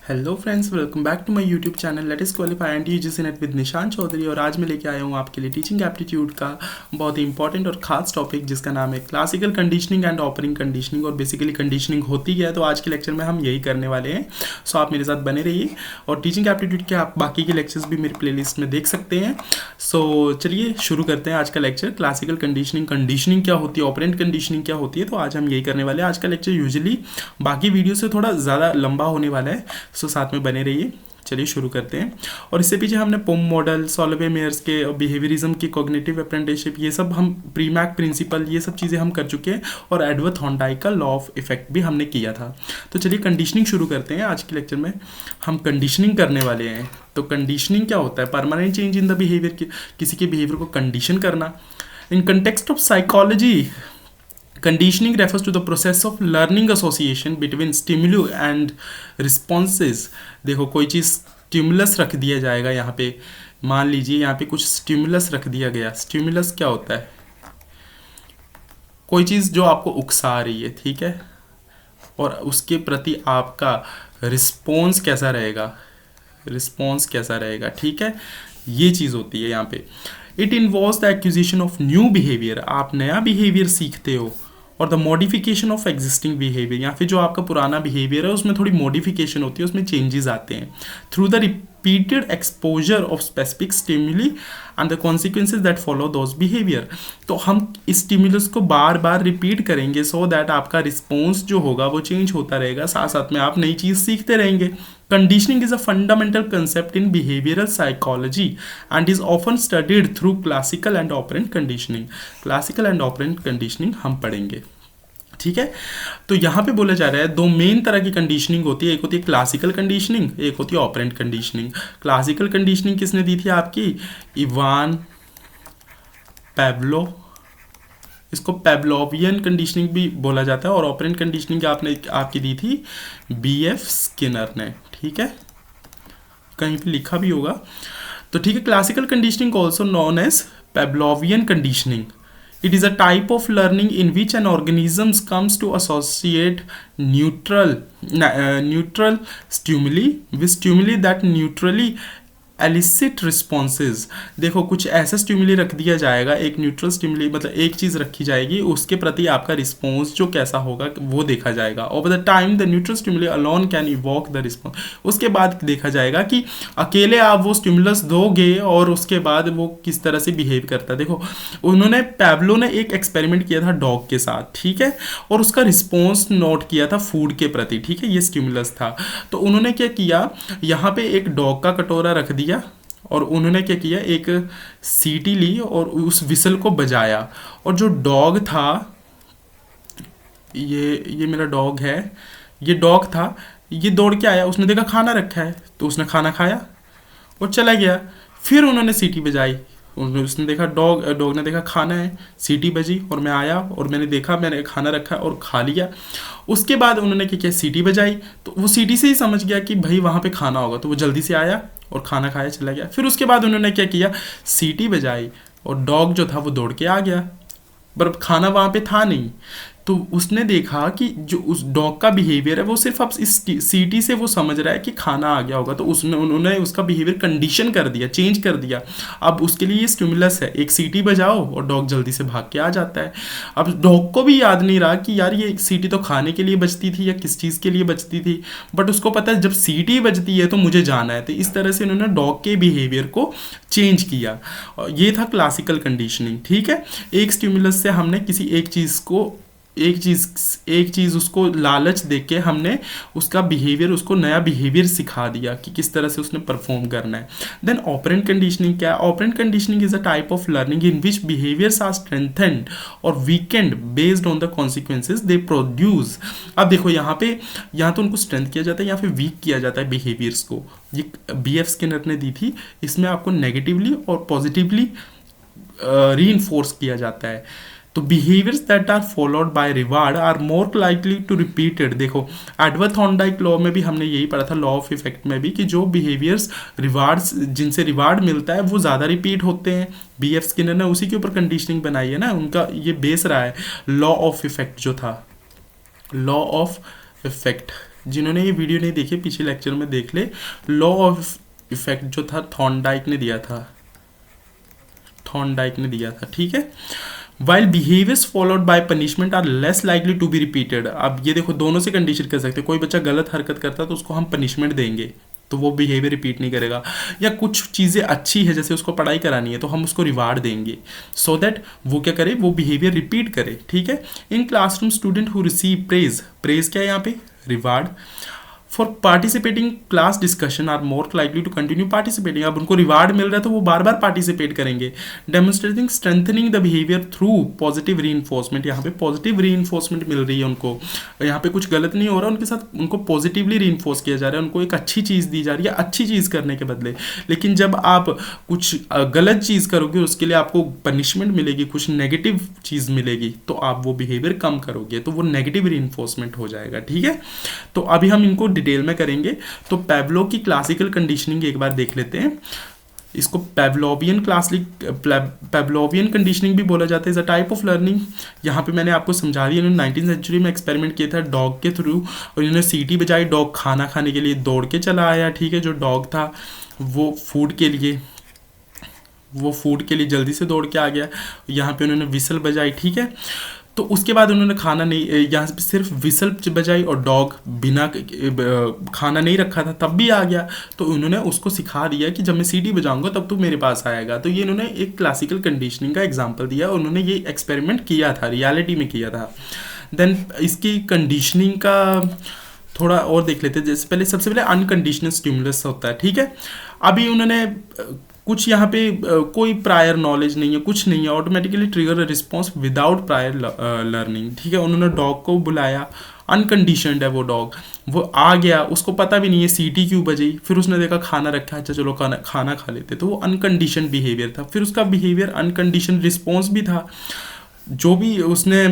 Hello friends, welcome back to my YouTube channel let us qualify and UGC NET with Nishan Chaudhary. और आज मैं लेके आया हूँ आपके लिए टीचिंग एप्टीट्यूड का बहुत ही इंपॉर्टेंट और खास टॉपिक जिसका नाम है क्लासिकल कंडीशनिंग एंड ऑपरिंग कंडीशनिंग। और बेसिकली कंडीशनिंग होती है तो आज के लेक्चर में हम यही करने वाले हैं। सो आप मेरे साथ बने रहिए और टीचिंग एप्टीट्यूड के आप बाकी के लेक्चर्स भी मेरे प्लेलिस्ट में देख सकते हैं। सो चलिए शुरू करते हैं आज का लेक्चर। क्लासिकल कंडीशनिंग, कंडीशनिंग क्या होती है, ऑपरेंट कंडीशनिंग क्या होती है, तो आज हम यही करने वाले हैं। आज का लेक्चर यूजुअली बाकी वीडियो से थोड़ा ज़्यादा लंबा होने वाला है, सो साथ में बने रहिए। चलिए शुरू करते हैं। और इससे पीछे हमने पोम मॉडल, सॉल्वे मेयर्स के बिहेवियरिज्म की, कॉग्निटिव अप्रेंटिसशिप, ये सब हम प्रीमैक प्रिंसिपल, ये सब चीज़ें हम कर चुके हैं। और एडवर्ड थॉर्नडाइक का लॉ ऑफ इफेक्ट भी हमने किया था। तो चलिए कंडीशनिंग शुरू करते हैं। आज के लेक्चर में हम कंडीशनिंग करने वाले हैं। तो कंडीशनिंग क्या होता है? Permanent change in the behaviour, किसी के बिहेवियर को कंडीशन करना। In context of psychology, conditioning refers to the process of learning association between stimuli and responses। देखो कोई चीज़ स्टिमुलस रख दिया जाएगा यहाँ पे, मान लीजिए यहाँ पे कुछ स्टिमुलस रख दिया गया। स्टिमुलस क्या होता है? कोई चीज़ जो आपको उकसा रही है, ठीक है, और उसके प्रति आपका रिस्पॉन्स कैसा रहेगा, रिस्पॉन्स कैसा रहेगा, ठीक है, ये चीज़ होती है यहाँ पे। It involves the acquisition of new behaviour, आप नया बिहेवियर सीखते हो, और the modification of existing behaviour, या फिर जो आपका पुराना बिहेवियर है उसमें थोड़ी मॉडिफिकेशन होती है, उसमें चेंजेस आते हैं through the repeated exposure of specific stimuli and the consequences that follow those behaviour. तो हम इस स्टिमुलस को बार बार रिपीट करेंगे सो दैट आपका रिस्पॉन्स जो होगा वो चेंज होता रहेगा, साथ साथ में आप नई चीज़ सीखते रहेंगे। Conditioning is a fundamental concept in behavioral psychology and is often studied through classical and operant conditioning। Classical and operant conditioning हम पढ़ेंगे, ठीक है। तो यहाँ पे बोला जा रहा है दो मेन तरह की कंडीशनिंग होती है, एक होती है क्लासिकल कंडीशनिंग, एक होती है ऑपरेंट कंडीशनिंग। क्लासिकल कंडीशनिंग किसने दी थी आपकी? इवान पैब्लो, इसको पैब्लोवियन कंडीशनिंग भी बोला जाता है। और ऑपरेंट कंडीशनिंग आपने आपकी दी थी बीएफ स्किनर ने, ठीक है, कहीं पे लिखा भी होगा। तो ठीक है, classical conditioning also known as Pavlovian conditioning. It is a type of learning in which an organisms comes to associate neutral stimuli with stimuli that neutrally elicit responses. देखो कुछ ऐसा स्टिमुली रख दिया जाएगा, एक न्यूट्रल स्टिमुली, मतलब एक चीज़ रखी जाएगी, उसके प्रति आपका रिस्पॉन्स जो कैसा होगा वो देखा जाएगा। Over the time the neutral stimuli alone can evoke the response. उसके बाद देखा जाएगा कि अकेले आप वो स्टिमुलस दोगे और उसके बाद वो किस तरह से बिहेव करता है। देखो उन्होंने, पैब्लो ने एक एक्सपेरिमेंट किया था डॉग के साथ, ठीक है, और उसका रिस्पॉन्स नोट किया था फूड के प्रति, ठीक है, ये स्टिमुलस था। तो उन्होंने क्या किया, यहाँ पे एक डॉग का कटोरा रख दिया और उन्होंने क्या किया, एक सीटी ली और उस विसल को बजाया, और जो डॉग था, ये मेरा डॉग है, ये डॉग था, ये दौड़ के आया, उसने देखा खाना रखा है तो उसने खाना खाया और चला गया। फिर उन्होंने सीटी बजाई, उसने देखा, डॉग ने देखा खाना है, सीटी बजी और मैं आया और मैंने देखा मैंने खाना रखा और खा लिया। उसके बाद उन्होंने क्या किया, सीटी बजाई, तो वो सीटी से ही समझ गया कि भाई वहाँ पे खाना होगा, तो वो जल्दी से आया और खाना खाया चला गया। फिर उसके बाद उन्होंने क्या किया, सीटी बजाई और डॉग जो था वो दौड़ के आ गया, पर खाना वहाँ पे था नहीं। तो उसने देखा कि जो उस डॉग का बिहेवियर है वो सिर्फ अब इस सीटी से वो समझ रहा है कि खाना आ गया होगा, तो उन्होंने उसका बिहेवियर कंडीशन कर दिया, चेंज कर दिया। अब उसके लिए ये स्टिमुलस है, एक सीटी बजाओ और डॉग जल्दी से भाग के आ जाता है। अब डॉग को भी याद नहीं रहा कि यार ये सीटी तो खाने के लिए बजती थी या किस चीज़ के लिए बजती थी, बट उसको पता है जब सीटी बजती है तो मुझे जाना है। तो इस तरह से इन्होंने डॉग के बिहेवियर को चेंज किया। ये था क्लासिकल कंडीशनिंग, ठीक है। एक स्टिमुलस से हमने किसी एक चीज़ उसको लालच देके हमने उसका बिहेवियर, उसको नया बिहेवियर सिखा दिया कि किस तरह से उसने परफॉर्म करना है। देन ऑपरेंट कंडीशनिंग क्या है? Operant conditioning is a type of learning in which behaviours are strengthened और weakened based on the consequences they produce. अब देखो यहाँ पे, यहाँ तो उनको स्ट्रेंथ किया जाता है, यहाँ पे वीक किया जाता है बिहेवियर्स को। ये बीएफ स्किनर ने दी थी, इसमें आपको नेगेटिवली और पॉजिटिवली रीइंफोर्स किया जाता है। तो behaviours that are followed by reward are more likely to repeated. देखो एडवर्ड थॉर्नडाइक लॉ में भी हमने यही पढ़ा था, लॉ ऑफ इफेक्ट में भी, कि जो बिहेवियर्स रिवार्ड्स, जिनसे रिवार्ड मिलता है वो ज़्यादा रिपीट होते हैं। बीएफ स्किनर ने उसी के ऊपर कंडीशनिंग बनाई है ना, उनका ये बेस रहा है लॉ ऑफ इफेक्ट जो था, लॉ ऑफ इफेक्ट, जिन्होंने ये वीडियो नहीं देखी पिछले लेक्चर में देख ले। लॉ ऑफ इफेक्ट जो था थॉर्नडाइक ने दिया था, ठीक है। While behaviors followed by punishment are less likely to be repeated। अब ये देखो दोनों से कंडीशन कर सकते हैं, कोई बच्चा गलत हरकत करता है तो उसको हम पनिशमेंट देंगे तो वो बिहेवियर रिपीट नहीं करेगा, या कुछ चीज़ें अच्छी है जैसे उसको पढ़ाई करानी है तो हम उसको रिवार्ड देंगे सो दैट वो क्या करे, वो बिहेवियर रिपीट करे, ठीक है। In classroom student who receive praise क्या है यहाँ पे, reward for participating class discussion are more likely to continue participating. अब उनको रिवार्ड मिल रहा है तो वो बार बार पार्टिसिपेट करेंगे। Demonstrating strengthening the behaviour through positive reinforcement, यहाँ पे पॉजिटिव री-इन्फोर्समेंट मिल रही है उनको, यहाँ पे कुछ गलत नहीं हो रहा, उनके साथ उनको पॉजिटिवली री-इन्फोर्स किया जा रहा है, उनको एक अच्छी चीज़ दी जा रही है अच्छी चीज़ करने के बदले। लेकिन जब आप कुछ गलत चीज़ करोगे उसके लिए आपको पनिशमेंट मिलेगी, कुछ नेगेटिव चीज़ मिलेगी, तो आप वो बिहेवियर कम करोगे तो वो नेगेटिव री-इन्फोर्समेंट हो जाएगा, ठीक है। तो अभी हम इनको डिटेल में करेंगे। तो पैवलोव की क्लासिकल कंडीशनिंग एक बार देख लेते हैं। इसको पैवलोवियन कंडीशनिंग भी बोला जाता है, is a type of learning. यहाँ पे मैंने आपको समझा दिया, इन्होंने 19वीं सेंचुरी में एक्सपेरिमेंट किया था डॉग के थ्रू, और इन्होंने सीटी बजाई, डॉग खाना खाने के लिए दौड़ के चला आया, ठीक है। जो डॉग था वो फूड के लिए जल्दी से दौड़ के आ गया, यहाँ पे उन्होंने विसल बजाई, ठीक है। तो उसके बाद उन्होंने खाना नहीं, यहाँ पे सिर्फ विसल बजाई और डॉग बिना खाना नहीं रखा था तब भी आ गया, तो उन्होंने उसको सिखा दिया कि जब मैं सीटी बजाऊंगा तब तू मेरे पास आएगा। तो ये इन्होंने एक क्लासिकल कंडीशनिंग का एग्जांपल दिया, उन्होंने ये एक्सपेरिमेंट किया था, रियलिटी में किया था। देन इसकी कंडीशनिंग का थोड़ा और देख लेते हैं। जैसे पहले सबसे पहले अनकंडीशनल स्टिमुलस होता है, ठीक है। अभी उन्होंने कुछ यहाँ पे कोई प्रायर नॉलेज नहीं है, कुछ नहीं है, automatically trigger response without prior learning, ठीक है। उन्होंने डॉग को बुलाया, अनकंडीशनड है वो डॉग, वो आ गया, उसको पता भी नहीं है सीटी क्यों बजी, फिर उसने देखा खाना रखा, अच्छा चलो खाना खा लेते, तो वो अनकंडीशन बिहेवियर था। फिर उसका बिहेवियर अनकंडीशन रिस्पॉन्स भी था, जो भी उसने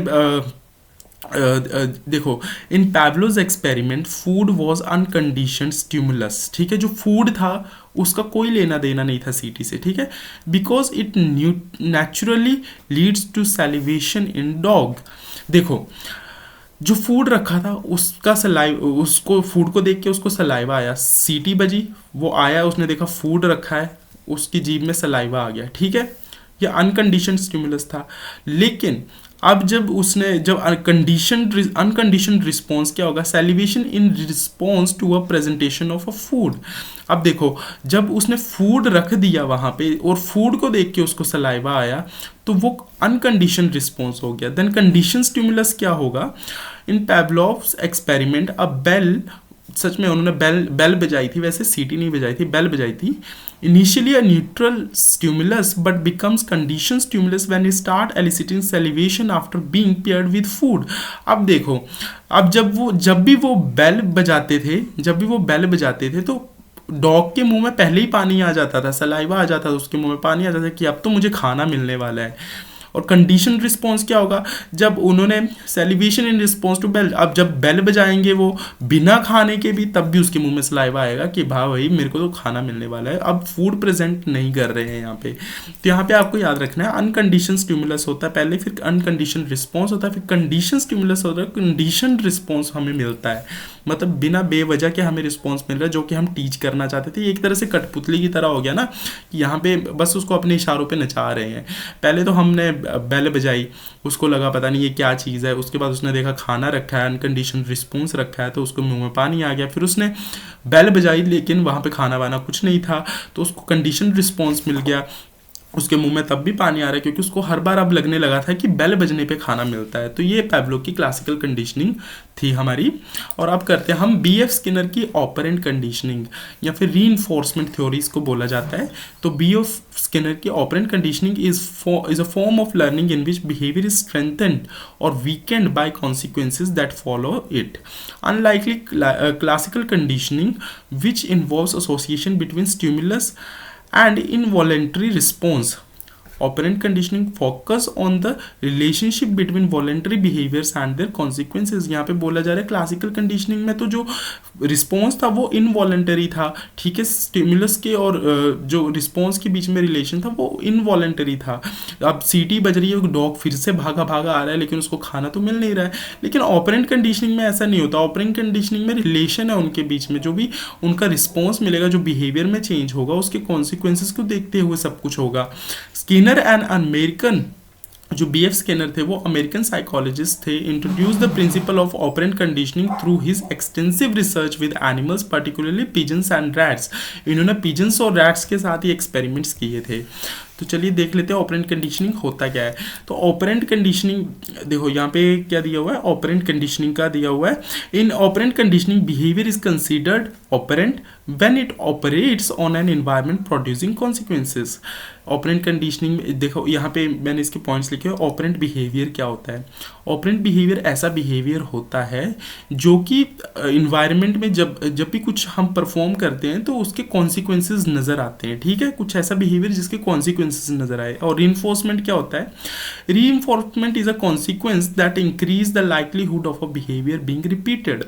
देखो in Pavlov's experiment food was unconditioned stimulus, ठीक है। जो फूड था उसका कोई लेना देना नहीं था सीटी से, ठीक है, because it naturally leads to salivation in dog. देखो जो फूड रखा था उसका उसको फूड को देख के उसको सलाइवा आया, सीटी बजी, वो आया, उसने देखा फूड रखा है, उसकी जीभ में सलाइवा आ गया, ठीक है। ये अनकंडीशनड स्टिमुलस था। लेकिन अब जब अनकंडीशनड रिस्पॉन्स क्या होगा, salivation in response to a presentation of a food. अब देखो जब उसने फूड रख दिया वहाँ पे और फूड को देख के उसको सलाइवा आया तो वो अनकंडीशनड रिस्पॉन्स हो गया। देन कंडीशन स्टिमुलस क्या होगा, इन पैवलोव्स एक्सपेरिमेंट अ बेल, सच में उन्होंने बेल बजाई थी, वैसे सीटी नहीं बजाई थी, बेल बजाई थी। Initially a neutral stimulus but becomes condition stimulus when it start eliciting salivation after being paired with food. अब देखो, अब जब भी वो बेल बजाते थे तो डॉग के मुंह में पहले ही पानी आ जाता था, सलाइवा आ जाता था, उसके मुंह में पानी आ जाता था कि अब तो मुझे खाना मिलने वाला है। और कंडीशन रिस्पॉन्स क्या होगा, जब उन्होंने salivation in response to bell, अब जब बेल बजाएंगे वो बिना खाने के भी, तब भी उसके मुंह में सलाइवा आएगा कि भाई मेरे को तो खाना मिलने वाला है, अब फूड प्रेजेंट नहीं कर रहे हैं यहाँ पे। तो यहाँ पे आपको याद रखना है अनकंडीशन स्टिमुलस होता है पहले, फिर अनकंडीशन रिस्पॉन्स होता है, फिर कंडीशन स्टिमुलस होता है, कंडीशन रिस्पॉन्स हमें मिलता है, मतलब बिना बेवजह के हमें रिस्पॉन्स मिल रहा है जो कि हम टीच करना चाहते थे। एक तरह से कठपुतली की तरह हो गया ना, कि यहाँ पे बस उसको अपने इशारों पे नचा रहे हैं। पहले तो हमने बेल बजाई, उसको लगा पता नहीं ये क्या चीज़ है, उसके बाद उसने देखा खाना रखा है, अनकंडीशन रिस्पॉन्स रखा है, तो उसको मुंह में पानी आ गया, फिर उसने बेल बजाई लेकिन वहाँ पे खाना वाना कुछ नहीं था, तो उसको कंडीशन रिस्पॉन्स मिल गया, उसके मुंह में तब भी पानी आ रहा है क्योंकि उसको हर बार अब लगने लगा था कि बेल बजने पे खाना मिलता है। तो ये पैवलोव की क्लासिकल कंडीशनिंग थी हमारी। और अब करते हैं हम बीएफ स्किनर की ऑपरेंट कंडीशनिंग या फिर रीइंफोर्समेंट थ्योरीज को बोला जाता है। तो बीएफ स्किनर की operant conditioning is a form of learning in which behaviour is strengthened और weakened by consequences that follow it, unlikely classical conditioning which involves association between stimulus and involuntary response। Operant conditioning focus on the relationship between voluntary behaviours and their consequences. यहाँ पे बोला जा रहा है classical conditioning में तो जो response था वो इनवॉलेंटरी था, ठीक है, स्टिमुलस के और जो रिस्पॉन्स के बीच में रिलेशन था वो इनवॉलेंटरी था। अब सीटी बज रही है, डॉग फिर से भागा भागा आ रहा है लेकिन उसको खाना तो मिल नहीं रहा है। लेकिन ऑपरेंट कंडीशनिंग में ऐसा नहीं होता। ऑपरेंट कंडीशनिंग में रिलेशन है उनके बीच में, जो भी उनका रिस्पॉन्स मिलेगा, जो बिहेवियर में चेंज होगा, उसके कॉन्सिक्वेंसेज को देखते हुए सब कुछ होगा। स्किनर एंड अमेरिकन, जो BF स्किनर थे वो अमेरिकन साइकोलॉजिस्ट थे, introduce the principle of operant conditioning through his extensive research with animals particularly pigeons and rats. इन्होंने पिजन्स और रैट्स के साथ ही एक्सपेरिमेंट्स किए थे। तो चलिए देख लेते हैं ऑपरेंट कंडीशनिंग होता क्या है। तो ऑपरेंट कंडीशनिंग देखो यहाँ पे क्या दिया हुआ है, ऑपरेंट कंडीशनिंग का दिया हुआ है। In operant conditioning behaviour is considered operant when it operates on an environment producing consequences. Operant conditioning देखो यहाँ पे मैंने इसके पॉइंट्स लिखे हैं। ऑपरेंट बिहेवियर क्या होता है? ऑपरेंट बिहेवियर ऐसा बिहेवियर होता है जो कि इन्वायरमेंट में जब भी कुछ हम परफॉर्म करते हैं तो उसके कॉन्सिक्वेंसेज नज़र आते हैं, ठीक है, कुछ ऐसा बिहेवियर जिसके कॉन्सिक्वेंसेज नज़र आए। और रीइंफोर्समेंट क्या होता है? Reinforcement is a consequence that increase the likelihood of a behaviour being repeated.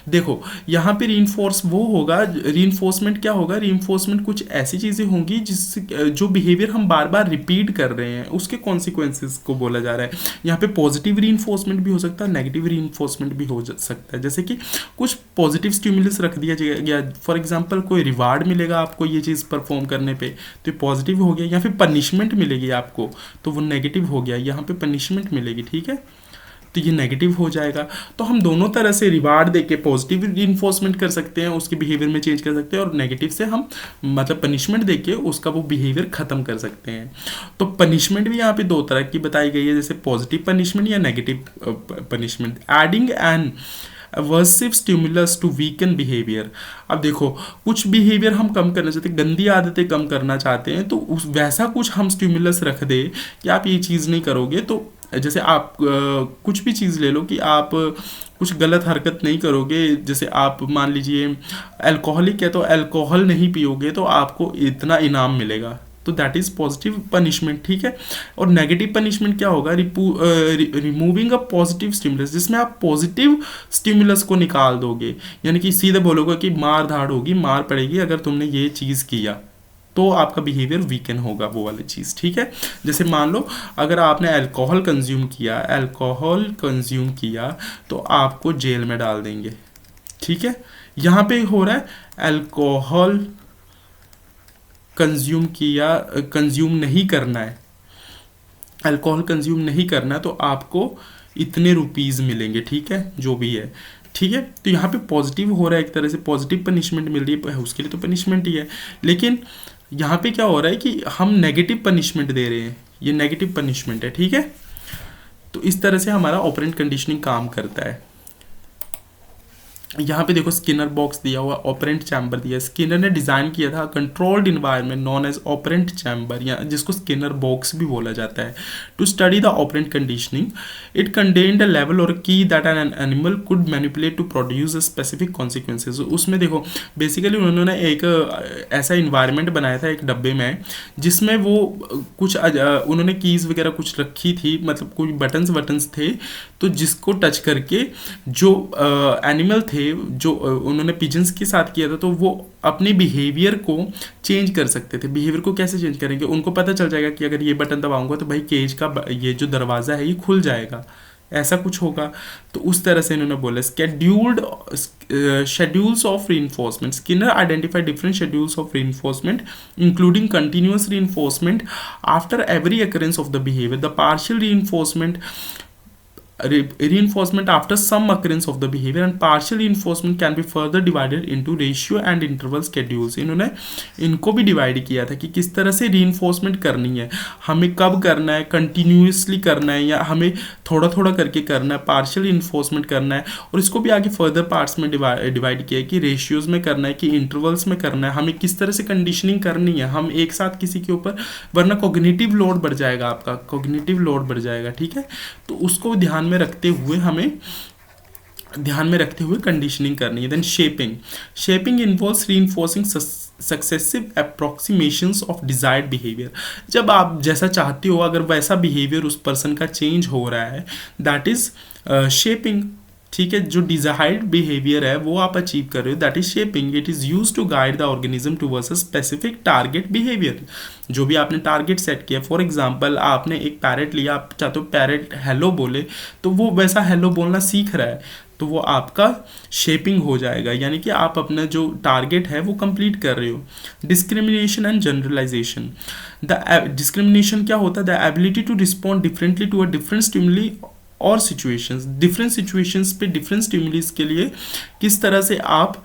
देखो यहाँ पे रीइंफोर्स वो होगा, रीइंफोर्समेंट क्या होगा? रीइंफोर्समेंट कुछ ऐसी चीज़ें होंगी जिससे जो बिहेवियर हम बार बार रिपीट कर रहे हैं उसके कॉन्सिक्वेंसेज को बोला जा रहा है। यहाँ पे पॉजिटिव रीइंफोर्समेंट भी हो सकता है, नेगेटिव रीइंफोर्समेंट भी हो सकता है। जैसे कि कुछ पॉजिटिव स्टिमुलस रख दिया गया, फॉर एग्जांपल कोई रिवार्ड मिलेगा आपको ये चीज़ परफॉर्म करने पे तो ये पॉजिटिव हो गया, या फिर पनिशमेंट मिलेगी आपको तो वो नेगेटिव हो गया। यहाँ पे पनिशमेंट मिलेगी, ठीक है, तो ये नेगेटिव हो जाएगा। तो हम दोनों तरह से रिवार्ड देके पॉजिटिव रीइंफोर्समेंट कर सकते हैं, उसके बिहेवियर में चेंज कर सकते हैं, और नेगेटिव से हम मतलब पनिशमेंट देके उसका वो बिहेवियर खत्म कर सकते हैं। तो पनिशमेंट भी यहाँ पे दो तरह की बताई गई है, जैसे पॉजिटिव पनिशमेंट या negative punishment. Adding and aversive stimulus to weaken behaviour. अब देखो कुछ बिहेवियर हम कम करना चाहते हैं, गंदी आदतें कम करना चाहते हैं, तो उस वैसा कुछ हम स्टिमुलस रख दे कि आप ये चीज़ नहीं करोगे। तो जैसे आप कुछ भी चीज़ ले लो कि आप कुछ गलत हरकत नहीं करोगे, जैसे आप मान लीजिए अल्कोहलिक है तो अल्कोहल नहीं पियोगे तो आपको इतना इनाम मिलेगा, तो दैट इज पॉजिटिव पनिशमेंट, ठीक है। और नेगेटिव पनिशमेंट क्या होगा? रिमूविंग अ पॉजिटिव स्टिमुलस, जिसमें आप पॉजिटिव स्टिमुलस को निकाल दोगे, यानी कि सीधे बोलोगे कि मार धाड़ होगी, मार पड़ेगी अगर तुमने ये चीज़ किया, तो आपका बिहेवियर वीकन होगा वो वाली चीज़, ठीक है। जैसे मान लो अगर आपने अल्कोहल कंज्यूम किया तो आपको जेल में डाल देंगे, ठीक है। यहाँ पे हो रहा है अल्कोहल कंज्यूम नहीं करना है, अल्कोहल कंज्यूम नहीं करना है तो आपको इतने रुपीज़ मिलेंगे, ठीक है, जो भी है, ठीक है। तो यहाँ पे पॉजिटिव हो रहा है, एक तरह से पॉजिटिव पनिशमेंट मिल रही है, उसके लिए तो पनिशमेंट ही है। लेकिन यहाँ पे क्या हो रहा है कि हम नेगेटिव पनिशमेंट दे रहे हैं, ये नेगेटिव पनिशमेंट है, ठीक है। तो इस तरह से हमारा ऑपरेंट कंडीशनिंग काम करता है। यहाँ पे देखो स्किनर बॉक्स दिया हुआ, ऑपरेंट चैम्बर दिया है। स्किनर ने डिज़ाइन किया था controlled environment known as operant chamber, या जिसको स्किनर बॉक्स भी बोला जाता है, to study the operant conditioning. It contained a lever और key that an animal could manipulate to produce a specific consequences. उसमें देखो बेसिकली उन्होंने एक ऐसा इन्वायरमेंट बनाया था एक डब्बे में, जिसमें वो कुछ उन्होंने कीज़ वगैरह कुछ रखी थी, मतलब कुछ बटन्स थे, तो जिसको टच करके जो एनिमल थे, जो उन्होंने पिजन्स के साथ किया था, तो वो अपने बिहेवियर को चेंज कर सकते थे। बिहेवियर को कैसे चेंज करेंगे? उनको पता चल जाएगा कि अगर ये बटन दबाऊंगा तो भाई केज का ये जो दरवाज़ा है ये खुल जाएगा, ऐसा कुछ होगा। तो उस तरह से इन्होंने बोला schedules of reinforcement. Skinner identify different schedules of reinforcement including continuous reinforcement after every occurrence of the behaviour, the partial reinforcement after some occurrence of the behavior, and partial reinforcement can be further divided into ratio and interval schedules। इन्होंने इनको भी divide किया था कि किस तरह से reinforcement करनी है, हमें कब करना है, कंटिन्यूसली करना है या हमें थोड़ा थोड़ा करके करना है, पार्शियल reinforcement करना है, और इसको भी आगे फर्दर पार्ट्स में डिवाइड किया है कि रेशियोज में करना है कि इंटरवल्स में करना है, हमें किस तरह से कंडीशनिंग करनी है, हम एक साथ किसी के ऊपर, वरना कॉग्निटिव लोड बढ़ जाएगा, आपका कॉग्निटिव लोड बढ़ जाएगा, ठीक है। तो उसको ध्यान में रखते हुए कंडीशनिंग करनी है। Then shaping involves reinforcing successive approximations of desired behaviour. जब आप जैसा चाहते हो अगर वैसा बिहेवियर उस पर्सन का चेंज हो रहा है, दैट इज शेपिंग। ठीक है, जो डिजायर्ड बिहेवियर है वो आप अचीव कर रहे हो, that is shaping. It is use to guide the organism towards a specific target behaviour. जो भी आपने टारगेट सेट किया, फॉर एग्जांपल आपने एक पैरेट लिया, आप चाहते हो पैरेट हेलो बोले, तो वो वैसा हेलो बोलना सीख रहा है, तो वो आपका शेपिंग हो जाएगा, यानी कि आप अपना जो टारगेट है वो कंप्लीट कर रहे हो। Discrimination and generalisation. The discrimination क्या होता है? The ability to respond differently to a different stimuli और सिचुएशंस। डिफरेंट सिचुएशंस पे डिफरेंट स्टिमुलीज के लिए किस तरह से आप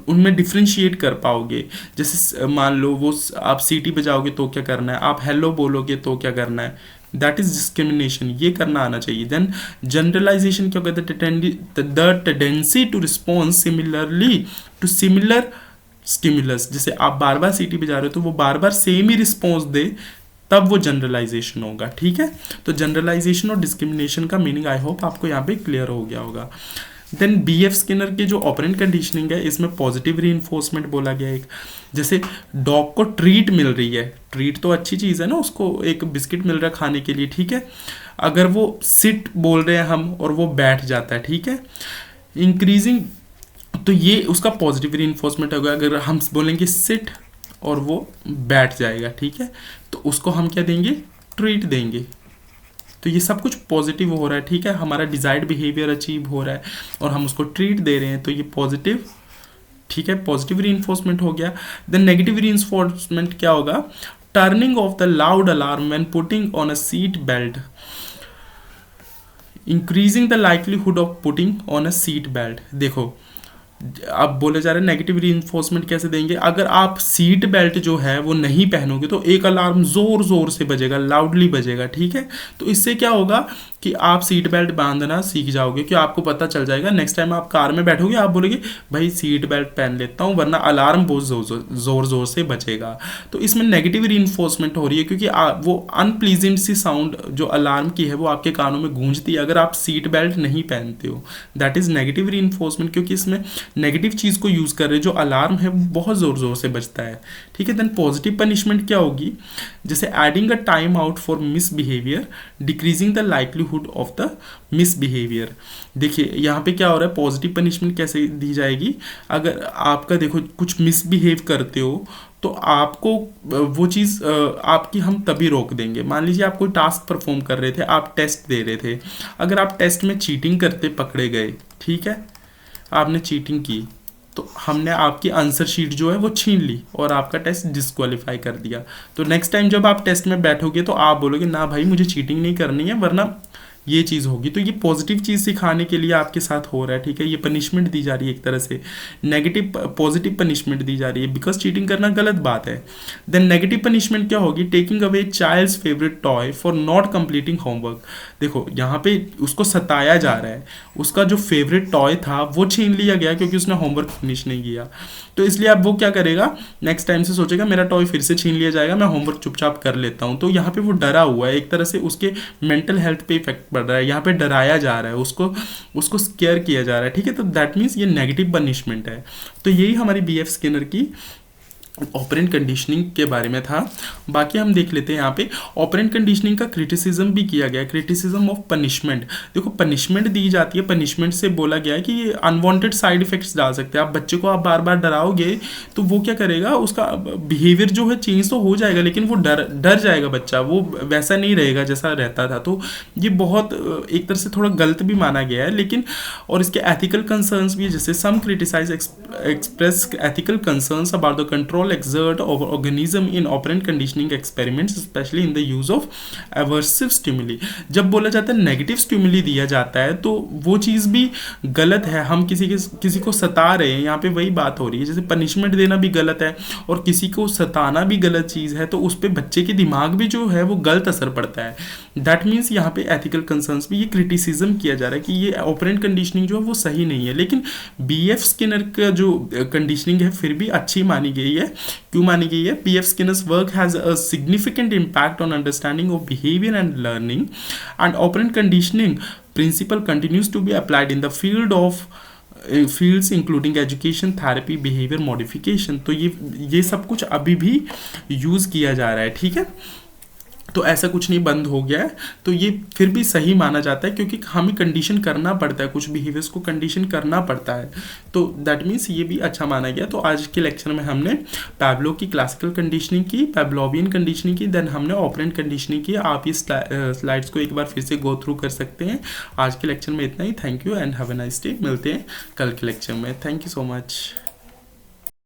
उनमें डिफ्रेंशिएट कर पाओगे। जैसे मान लो वो आप सीटी बजाओगे तो क्या करना है, आप हेलो बोलोगे तो क्या करना है, दैट इज डिस्क्रिमिनेशन, ये करना आना चाहिए। देन जनरलाइजेशन क्या कहते हैं? The tendency to respond similarly to similar stimulus. जैसे आप बार बार सीटी बजा रहे हो तो वो बार बार सेम ही रिस्पॉन्स दे, तब वो जनरलाइजेशन होगा। ठीक है, तो जनरलाइजेशन और डिस्क्रिमिनेशन का मीनिंग आई होप आपको यहाँ पे क्लियर हो गया होगा। देन BF स्किनर के जो ऑपरेंट कंडीशनिंग है, इसमें पॉजिटिव रीइंफोर्समेंट बोला गया एक। जैसे डॉग को ट्रीट मिल रही है, ट्रीट तो अच्छी चीज़ है ना, उसको एक बिस्किट मिल रहा है खाने के लिए, ठीक है। अगर वो सिट बोल रहे हैं हम और वो बैठ जाता है, ठीक है, इंक्रीजिंग, तो ये उसका पॉजिटिव रीइंफोर्समेंट होगा। अगर हम बोलेंगे सिट और वो बैठ जाएगा, ठीक है, तो उसको हम क्या देंगे? ट्रीट देंगे। तो ये सब कुछ पॉजिटिव हो रहा है, ठीक है, हमारा डिजायर्ड बिहेवियर अचीव हो रहा है और हम उसको ट्रीट दे रहे हैं, तो ये पॉजिटिव, ठीक है, पॉजिटिव रीइंफोर्समेंट हो गया। देन नेगेटिव रीइंफोर्समेंट क्या होगा? Turning of the loud alarm when putting on a seat belt, increasing the likelihood of putting on a seat belt. देखो अब बोले जा रहे हैं नेगेटिव रीइंफोर्समेंट कैसे देंगे? अगर आप सीट बेल्ट जो है वो नहीं पहनोगे तो एक अलार्म जोर जोर से बजेगा, लाउडली बजेगा, ठीक है। तो इससे क्या होगा कि आप सीट बेल्ट बांधना सीख जाओगे, कि आपको पता चल जाएगा नेक्स्ट टाइम आप कार में बैठोगे आप बोलोगे भाई सीट बेल्ट पहन लेता हूँ, वरना अलार्म बहुत जोर जोर से बजेगा। तो इसमें नेगेटिव रीइंफोर्समेंट हो रही है, क्योंकि वो अनप्लीजेंट सी साउंड जो अलार्म की है वो आपके कानों में गूंजती है अगर आप सीट बेल्ट नहीं पहनते हो। दैट इज नेगेटिव रीइंफोर्समेंट, क्योंकि इसमें नेगेटिव चीज़ को यूज़ कर रहे हैं, जो अलार्म है वो बहुत ज़ोर ज़ोर से बजता है, ठीक है। देन पॉजिटिव पनिशमेंट क्या होगी? जैसे adding a time out for misbehaviour, decreasing the likelihood of the misbehaviour. देखिए यहाँ पे क्या हो रहा है, पॉजिटिव पनिशमेंट कैसे दी जाएगी? अगर आपका देखो कुछ मिसबिहेव करते हो तो आपको वो चीज़ आपकी हम तभी रोक देंगे। मान लीजिए आप कोई टास्क परफॉर्म कर रहे थे, आप टेस्ट दे रहे थे, अगर आप टेस्ट में चीटिंग करते पकड़े गए, ठीक है, आपने चीटिंग की, तो हमने आपकी आंसर शीट जो है वो छीन ली और आपका टेस्ट डिस्क्वालीफाई कर दिया। तो नेक्स्ट टाइम जब आप टेस्ट में बैठोगे तो आप बोलोगे ना भाई मुझे चीटिंग नहीं करनी है, वरना ये चीज़ होगी। तो ये पॉजिटिव चीज़ सिखाने के लिए आपके साथ हो रहा है, ठीक है। ये पनिशमेंट दी जा रही है एक तरह से, नेगेटिव पॉजिटिव पनिशमेंट दी जा रही है, बिकॉज चीटिंग करना गलत बात है। देन नेगेटिव पनिशमेंट क्या होगी? Taking away child's favourite toy for not completing homework. देखो यहाँ पे उसको सताया जा रहा है, उसका जो फेवरेट टॉय था वो छीन लिया गया क्योंकि उसने होमवर्क फिनिश नहीं किया। तो इसलिए अब वो क्या करेगा, नेक्स्ट टाइम से सोचेगा मेरा टॉय फिर से छीन लिया जाएगा, मैं होमवर्क चुपचाप कर लेता हूँ। तो यहाँ पे वो डरा हुआ है, एक तरह से उसके मेंटल हेल्थ पे इफेक्ट पड़ रहा है, यहाँ पे डराया जा रहा है, उसको स्केयर किया जा रहा है, ठीक है। तो दैट मीन्स ये नेगेटिव पनिशमेंट है। तो यही हमारी BF स्किनर की ऑपरेंट कंडीशनिंग के बारे में था। बाकी हम देख लेते हैं यहाँ पे ऑपरेंट कंडीशनिंग का क्रिटिसिज्म भी किया गया है, क्रिटिसिज्म ऑफ पनिशमेंट। देखो पनिशमेंट दी जाती है, पनिशमेंट से बोला गया है कि ये अनवांटेड साइड इफेक्ट्स डाल सकते हैं। आप बच्चे को आप बार बार डराओगे तो वो क्या करेगा, उसका बिहेवियर जो है चेंज तो हो जाएगा, लेकिन वो डर जाएगा बच्चा, वो वैसा नहीं रहेगा जैसा रहता था। तो ये बहुत एक तरह से थोड़ा गलत भी माना गया है, लेकिन और इसके एथिकल कंसर्न्स भी, जैसे some criticize express ethical concerns about the control exert over organism in operant conditioning experiments, especially in the use of aversive stimuli। जब बोला जाता है नेगेटिव स्टिमुली दिया जाता है तो वो चीज़ भी गलत है, हम किसी को सता रहे हैं, यहाँ पे वही बात हो रही है। जैसे पनिशमेंट देना भी गलत है और किसी को सताना भी गलत चीज़ है, तो उस पर बच्चे के दिमाग भी जो है वो गलत असर पड़ता है। दैट मीन्स यहाँ पे एथिकल कंसर्न्स भी, ये क्रिटिसिज्म किया जा रहा है कि ये ऑपरेंट कंडीशनिंग जो है वो सही नहीं है। लेकिन BF स्किनर का जो कंडीशनिंग है फिर भी अच्छी मानी गई है। क्यों मानी गई है? BF Skinner's work has a significant impact on understanding of behavior and learning, and operant conditioning principle continues to be applied in the field of fields including education, therapy, behaviour modification. तो ये सब कुछ अभी भी use किया जा रहा है, ठीक है। तो ऐसा कुछ नहीं बंद हो गया है, तो ये फिर भी सही माना जाता है क्योंकि हमें कंडीशन करना पड़ता है, कुछ बिहेवियर्स को कंडीशन करना पड़ता है, तो दैट मीन्स ये भी अच्छा माना गया। तो आज के लेक्चर में हमने पैब्लो की क्लासिकल कंडीशनिंग की, पैब्लोवियन कंडीशनिंग की, देन हमने ऑपरेंट कंडीशनिंग की। आप इस स्लाइड्स को एक बार फिर से गो थ्रू कर सकते हैं। आज के लेक्चर में इतना ही। Thank you and have a nice day. मिलते हैं कल के लेक्चर में। Thank you so much.